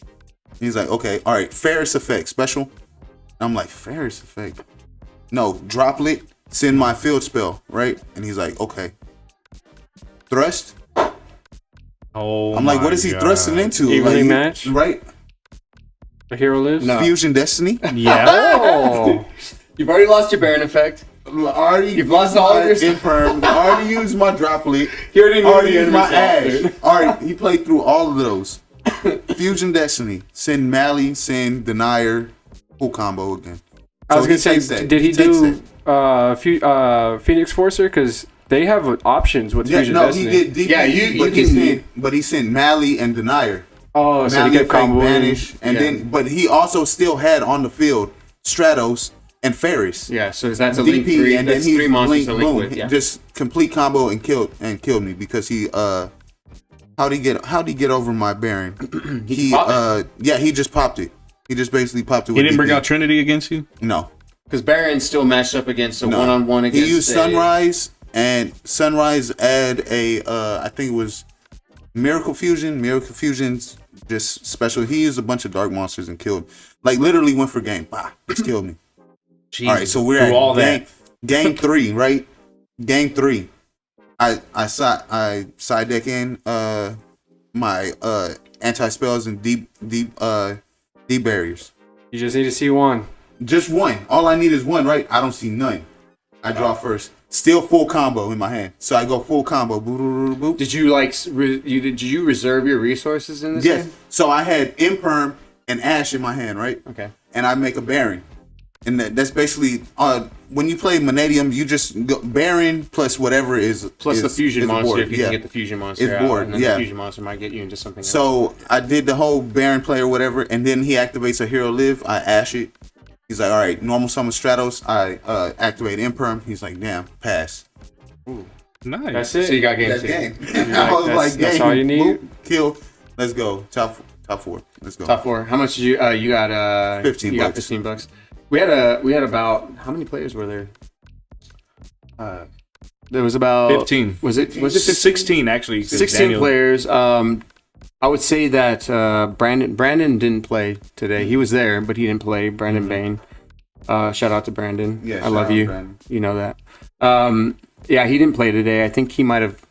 He's like, okay, all right. Ferris effect special. I'm like, Ferris effect. No, droplet. Send my field spell, right? And he's like, okay. Thrust. Oh. I'm like, what my is he God. thrusting into? Evenly Like, match? right? A hero lives? No. Fusion Destiny. Yeah. Oh. You've already lost your Baron effect. You've lost all of your Imperm. Already used my droplet. He already knew Already the used end my result, Ash. Alright, he played through all of those. Fusion Destiny. Send Mally, send Denier. Full combo again. I was So gonna he takes say, that. did he takes do Phoenix Forcer? Because they have options with Yeah, Fusion no, Destiny. he did DP, Yeah, you can- but he sent Mally and Denier. Oh, so Mally he kept effect comboing. Banish, and Yeah. then but he also still had on the field Stratos and Ferris. Yeah, so that's a link DP, 3. and then That's he 3 monsters to linked, link boom, with. Yeah. just complete combo and killed me because he how'd he get over my Baron? he popped he just popped it. He just basically popped it. He with didn't bring DP. out Trinity against you? No. Because Baron's still matched up against a No. one-on-one against He used a- Sunrise, and Sunrise add a I think it was Miracle Fusion. Miracle Fusion's just special. He used a bunch of dark monsters and killed. Like literally went for game. Bah, just killed me. All right, so we're Through all at that. game 3, right? Game 3. I side deck in my anti spells and deep barriers. You just need to see one. Just one. All I need is one, right? I don't see none. I draw first. Still full combo in my hand. So I go full combo. Boop, boop, boop, boop. Did you like? Did you reserve your resources in this Yes. game? So I had Imperm and Ash in my hand, right? Okay. And I make a Baron. And that's basically when you play Monadium, you just go Baron plus whatever is Plus the is- fusion is monster, board. if you can get the fusion monster It's out, board, and then yeah. the fusion monster might get you into something else. So I did the whole Baron play or whatever, and then he activates a hero live. I Ash it. He's like, all right, normal summon Stratos. I activate Imperm. He's like, damn, pass. Nice. That's it. So you got game That's 2. game. like, I was that's- like, that's game. all you need? Boop, kill. Let's go. Top 4. Let's go. Top 4. How much did you? You got 15 You got bucks. $15. We had about how many players were there? There was about 15. Was it 15? 16 actually? 'cause 16 Daniel- players. I would say that Brandon didn't play today. He was there, but he didn't play. Brandon Bain. Shout out to Brandon. Yeah, I shout love out you. Brandon. You know that. Yeah, he didn't play today. I think he might have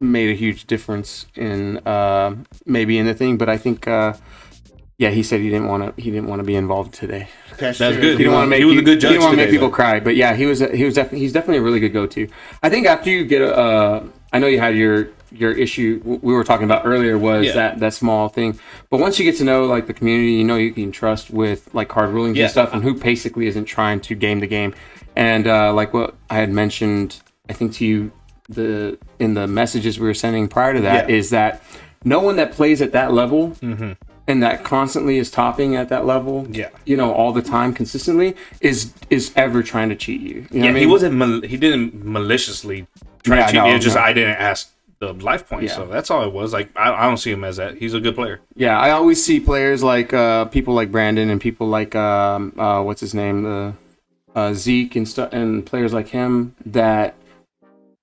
made a huge difference in maybe in the thing, but I think yeah, he said he didn't want to be involved today. That's good. He didn't want to make He was a good he didn't judge want to make today, people though. cry, but yeah, he's definitely a really good go-to. I think after you get I know you had your issue we were talking about earlier was Yeah. that small thing, but once you get to know like the community, you know you can trust with like card rulings Yeah. and stuff, and who basically isn't trying to game the game, and like what I had mentioned, I think to you in the messages we were sending prior to that Yeah. is that no one that plays at that level. And that constantly is topping at that level, Yeah. you know, all the time, consistently, is ever trying to cheat you. You know Yeah, what I he mean? wasn't. He didn't maliciously try Yeah, to cheat. no, It's just no. I didn't ask the life points, Yeah. so that's all it was. Like I don't see him as that. He's a good player. Yeah, I always see players like people like Brandon and people like what's his name, Zeke and stuff, and players like him that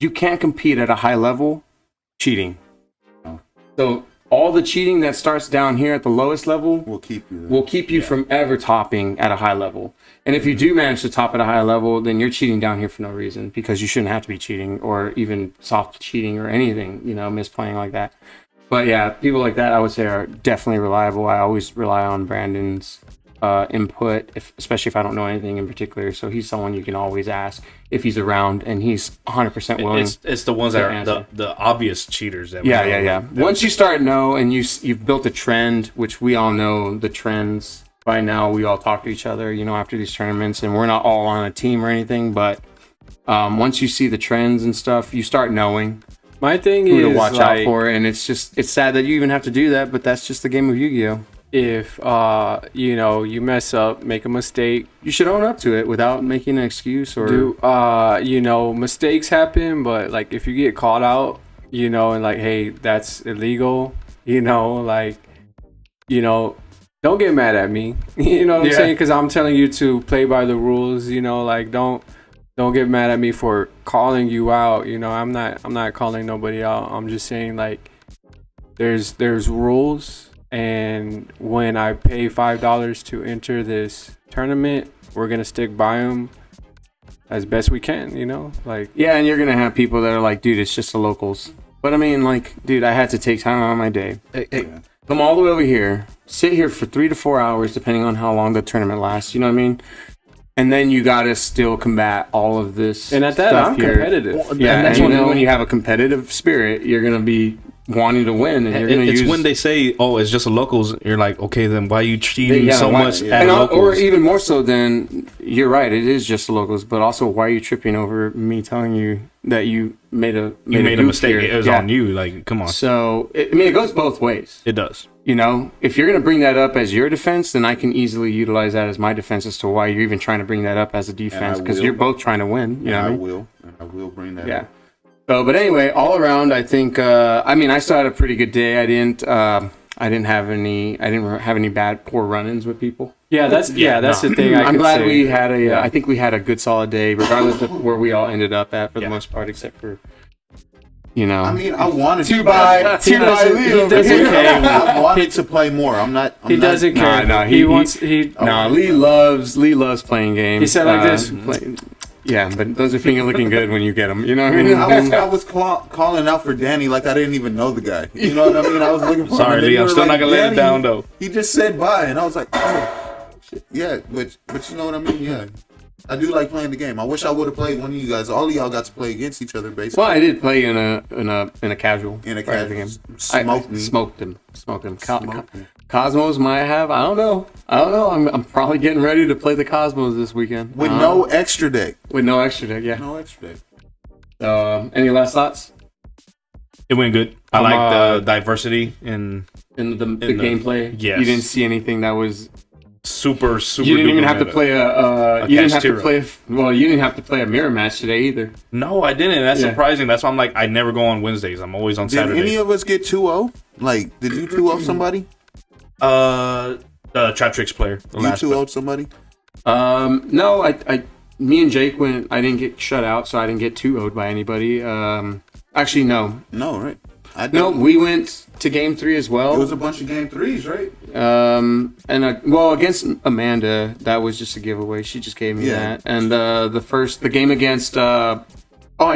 you can't compete at a high level cheating. So all the cheating that starts down here at the lowest level We'll keep you there. will keep you from ever topping at a high level. And if you do manage to top at a high level, then you're cheating down here for no reason, because you shouldn't have to be cheating or even soft cheating or anything, you know, misplaying like that. But yeah, people like that I would say are definitely reliable. I always rely on Brandon's input, especially if I don't know anything in particular. So he's someone you can always ask if he's around, and he's 100% willing. It's the ones that to are answer. the obvious cheaters. That we Yeah, know yeah, yeah. that- Once you start know and you've built a trend, which we all know the trends by now. We all talk to each other, you know, after these tournaments, and we're not all on a team or anything. But once you see the trends and stuff, you start knowing My thing who is to watch like, out for, and it's sad that you even have to do that. But that's just the game of Yu-Gi-Oh. if you know, you mess up, make a mistake, You should own up to it without making an excuse or. you know, mistakes happen, but like if you get caught out, you know, and like, hey, that's illegal, you know, like, you know, don't get mad at me. You know what I'm Yeah. saying? Because I'm telling you to play by the rules, you know, like don't get mad at me for calling you out. You know, I'm not calling nobody out. I'm just saying like there's rules, and when I pay $5 to enter this tournament, we're gonna stick by them as best we can, you know, like Yeah, and you're gonna have people that are like, dude, it's just the locals. But I mean, like, dude, I had to take time out of my day. Hey, come all the way over here, sit here for 3 to 4 hours, depending on how long the tournament lasts. You know what I mean? And then you gotta still combat all of this. And at that, stuff I'm here. competitive. Yeah, And that's when you have a competitive spirit, you're gonna be wanting to win, and you're gonna It's use. when they say, "Oh, it's just a locals." You're like, "Okay, then why are you cheating so why- much and at locals?" or even more so than you're right. It is just the locals, but also why are you tripping over me telling you that you made a goof mistake. here? It was on you. Like, come on. So it goes both ways. It does. You know, if you're going to bring that up as your defense, then I can easily utilize that as my defense as to why you're even trying to bring that up as a defense, because you're both trying to win. You know what I mean? I will bring that Yeah. up. So, but anyway, all around, I think. I still had a pretty good day. I didn't have any poor run-ins with people. Yeah, that's the thing. I'm glad we had I think we had a good solid day, regardless of where we all ended up at for the most part, except for. I mean, I wanted Two by Leo. He doesn't care. I wanted to play more. He doesn't care. No, Lee loves playing games. He said like this. Yeah, but those are finger looking good when you get them. You know what I mean? I was calling out for Danny like I didn't even know the guy. You know what I mean? I was looking for Sorry, him. Lee. I'm still not gonna let it down though. He just said bye, and I was like, oh, shit. Yeah, but you know what I mean? Yeah. I do like playing the game. I wish I would have played one of you guys. All of y'all got to play against each other, basically. Well, I did play in a casual. In a casual game. Smoked him. Cosmos might have. I don't know. I'm probably getting ready to play the Cosmos this weekend. With no extra deck. With no extra deck, yeah. No extra deck. Any last thoughts? It went good. I like the diversity in In the gameplay? Yes. You didn't see anything that was... super. You didn't even have to meta. play you didn't have to Castira. play... You didn't have to play a mirror match today either. No, I didn't. That's Yeah. surprising. That's why I'm like, I never go on Wednesdays. I'm always on Did Saturday. any of us get 2-0? Like, did you 2-0 somebody? The Trap Tricks player. The You last 2-0 somebody? No, me and Jake went... I didn't get shut out, so I didn't get 2-0'd by anybody. Actually, no. No, right? No, we went to game 3 as well. It was a bunch of game 3s, right? Against Amanda, that was just a giveaway. She just gave me that. And the game against I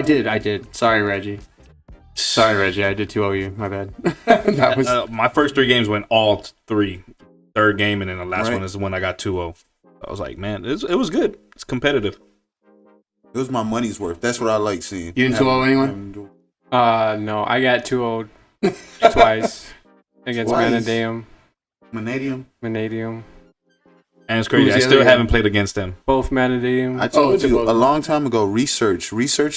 did. Sorry, Reggie. I did 2-0 you. My bad. That was my first 3 games went all 3. Third game, and then the last Right. one is the one I got 2-0. I was like, man, it was good. It's competitive. It was my money's worth. That's what I like seeing. You didn't 2-0 anyone? No, I got 2-0 twice against Twice? Manadium. Vanadium. And it's crazy. Who's I the still other guy? haven't played against them. Both Manadium. I told it's a you both. a long time ago, research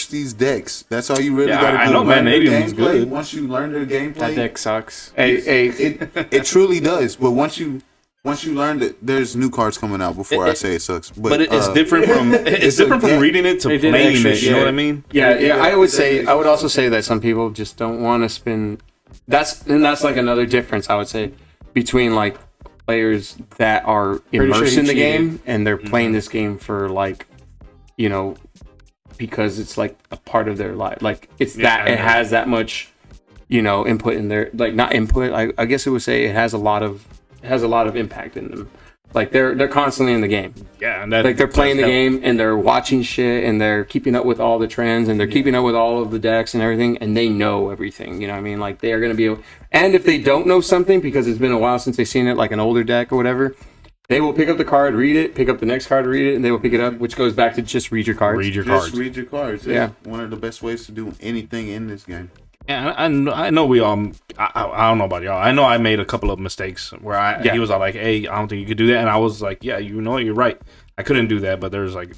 these decks. That's all you really Yeah, got to do. I know Learn their Vanadium's gameplay. good. Once you learn their That gameplay, deck sucks. Hey, it truly does. But once you learn that, there's new cards coming out before I say it sucks. But it's different from it's a from game. reading it to They did playing extra it. You know shit. what I mean? yeah. I would also say that some people just don't want to spend. That's like another difference. I would say between like players that are sure immersed he in the cheated. game and they're playing this game for like, because it's like a part of their life. Like it's Yeah, it has that much, input in their not input. I guess it would say it has a lot of impact in them. Like they're constantly in the game. Yeah, and that Like they're playing the does game and they're watching shit and they're keeping up with all the trends and they're keeping up with all of the decks and everything, and they know everything. You know what I mean? Like they are going to be and if they don't know something because it's been a while since they've seen it, like an older deck or whatever, they will pick up the card, read it, pick up the next card, read it, and they will pick it up, which goes back to just read your cards. Read your Just cards. read your cards. Yeah. One of the best ways to do anything in this game. Yeah, I know we all. I don't know about y'all. I know I made a couple of mistakes where he was all like, "Hey, I don't think you could do that," and I was like, "Yeah, you know what? You're right. I couldn't do that." But there's like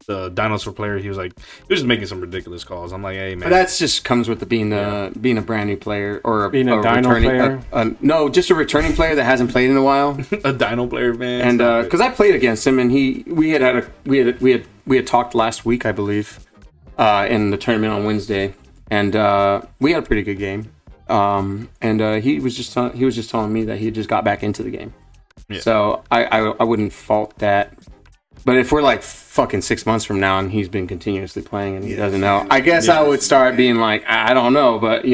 the dinosaur player. He was just making some ridiculous calls. I'm like, "Hey, man." But that just comes with being a brand new player or Being a dino returning player? no, just a returning player that hasn't played in a while. a dino player, man. And because I played against him, and we had talked last week, I believe, in the tournament on Wednesday, and we had a pretty good game. And he was just telling me that he just got back into the game. Yeah. So I wouldn't fault that. But if we're like fucking 6 months from now and he's been continuously playing and he doesn't know, I guess I would start being like, I don't know. But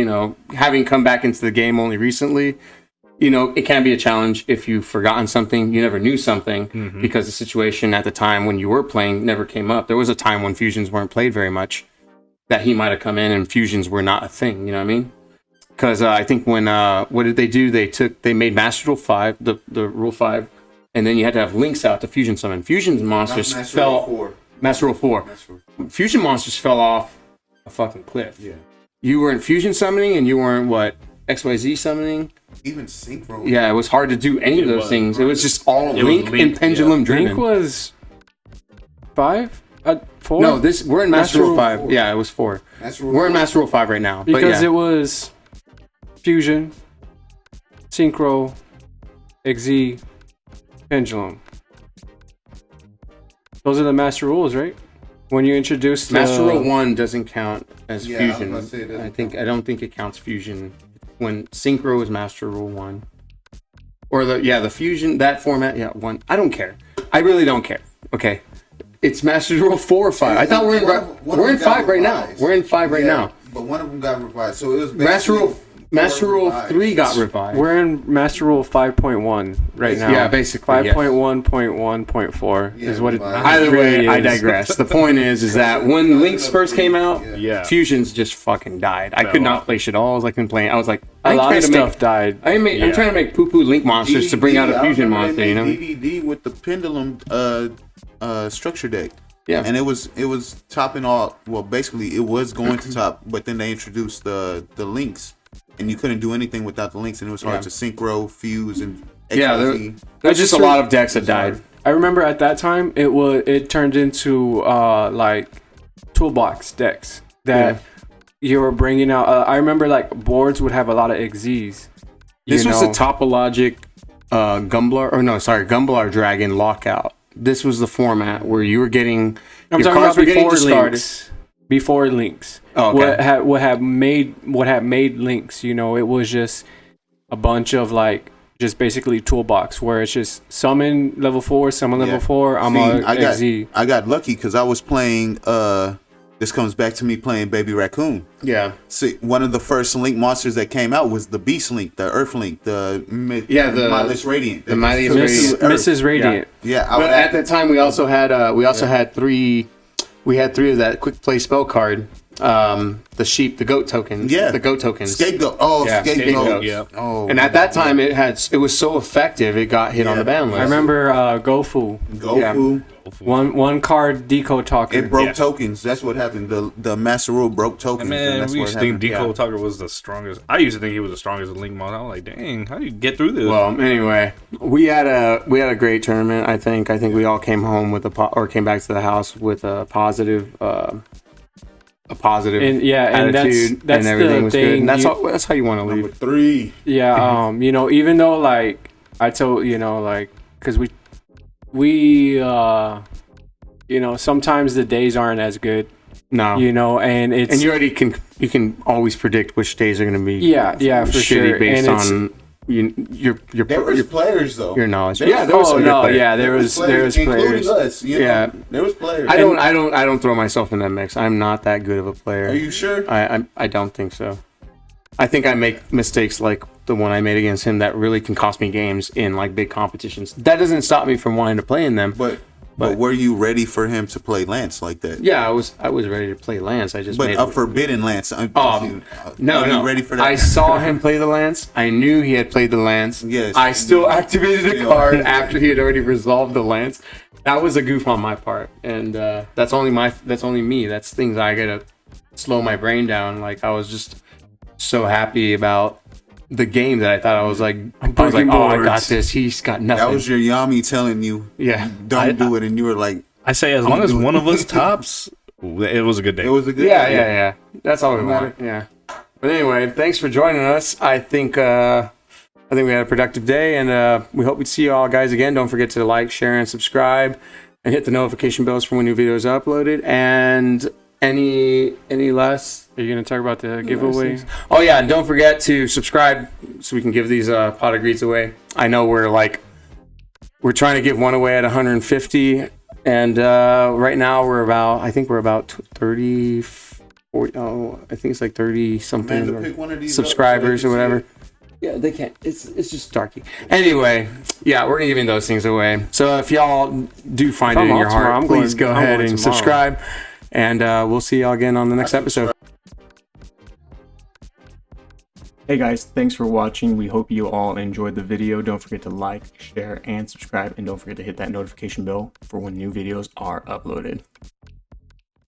having come back into the game only recently, it can be a challenge if you've forgotten something, you never knew something, because the situation at the time when you were playing never came up. There was a time when fusions weren't played very much, that he might have come in and fusions were not a thing. You know what I mean? Because I think when what did they do? They made Master Rule 5, the Rule 5, and then you had to have links out to fusion summon. Fusion monsters Master fell. Rule 4. Master Rule 4. Fusion monsters fell off a fucking cliff. Yeah. You weren't fusion summoning, and you weren't what XYZ summoning. Even synchro. Yeah, it was hard to do any of those things. It was just all link Link, and pendulum driven. Link was 5? 4? No, we're in Master Rule 5. 4. Yeah, it was 4. Master Rule We're in 4. Master Rule 5 right now. because but yeah. it was fusion, synchro, XZ, pendulum. Those are the master rules, right? When you introduce Master Rule 1 doesn't count as Yeah, I was fusion. gonna say it doesn't I don't think it counts fusion when synchro is Master Rule 1. Or the fusion, that format, 1. I don't care. I really don't care. Okay. It's Master Rule 4 or 5. I thought we're in 5 right now. We're in 5 right now. But one of them got revised. So it was Master Rule 3 got revived. We're in Master Rule 5.1 right now. Yeah, basically. 5.1.1.4 is what it Either really way, I is. digress. The point is that when Links first came out, Yeah. Fusions just fucking died. I could not play shit all. I couldn't play. I was like, A lot of stuff died. I'm trying to make poo-poo Link monsters to bring out a fusion monster, you know? DDD with the pendulum structure deck. Yeah. And it was topping all. Well, basically, it was going to top, but then they introduced the links, and you couldn't do anything without the links, and it was hard to synchro, fuse, and XYZ. There's just a lot of decks that died. I remember at that time it turned into like toolbox decks that you were bringing out. I remember like boards would have a lot of XZs. This was the Topologic Gumblar Dragon lockout. This was the format where you were getting I'm your talking cards about were getting before discarded. links. Before links. Oh, okay. What had made links, you know, it was just a bunch of like just basically toolbox where it's just summon level 4, summon level 4, I'm a XZ. I got lucky because I was playing this comes back to me playing Baby Raccoon. Yeah. See, one of the first Link monsters that came out was the Beast Link, the Earth Link, the Mindless Radiant. The Mightiest Radiant. Mrs. Radiant. Yeah, But at that time we also had had 3 of that quick play spell card. The goat token. Yeah. The goat tokens. Scapegoat. Oh, Yeah, Scapegoat. Yeah. Oh, And at that time it was so effective it got hit on the ban list. I remember Gofu. Gofu. One card Deco Talker. It broke tokens. That's what happened. The Master Rule broke tokens. and Man, that's we what used to think happened. Deco Talker was the strongest. I used to think he was the strongest Link monster. I was like, dang, how do you get through this? Well, anyway, we had a great tournament. I think we all came home with came back to the house with a positive and attitude, that's and everything the was thing. good. And that's how you want to Number leave. 3. Yeah, you know, even though like I told because we you know, sometimes the days aren't as good. No, You know, and it's you can always predict which days are going to be yeah for shitty sure based and it's, on your There was players though. your knowledge. There was- There was some good players. there was players. including us. You know, Yeah. there was players. I don't throw myself in that mix. I'm not that good of a player. Are you sure? I don't think so. I think I make mistakes like the one I made against him that really can cost me games in like big competitions. That doesn't stop me from wanting to play in them. But were you ready for him to play Lance like that? Yeah, I was ready to play Lance. I just But made a forbidden Lance. no. You ready for that? I saw him play the Lance. I knew he had played the Lance. Yes. I still activated a card after he had already resolved the Lance. That was a goof on my part, and that's only me. That's things I gotta slow my brain down. Like I was just so happy about the game that I thought I was like, oh, I got this. He's got nothing. That was your Yami telling you, yeah. don't do it, and you were like, I say as long as one of us tops, it was a good day. it was a good. Yeah. That's all we want. Yeah. But anyway, thanks for joining us. I think we had a productive day, and we hope we see you all guys again. Don't forget to like, share, and subscribe, and hit the notification bells for when new videos are uploaded. And any last? Are you gonna talk about the giveaway? Oh yeah, and don't forget to subscribe so we can give these pot of greets away. I know we're trying to give one away at 150, and right now we're about 30, 40. Oh, I think it's like 30 something Man, to pick one of these subscribers up or so they can whatever. Yeah, they can't. It's just darky. Anyway, yeah, we're giving those things away. So if y'all do find it in your heart, please go ahead and subscribe. And we'll see y'all again on the next episode. Hey guys, thanks for watching. We hope you all enjoyed the video. Don't forget to like, share, and subscribe. And don't forget to hit that notification bell for when new videos are uploaded.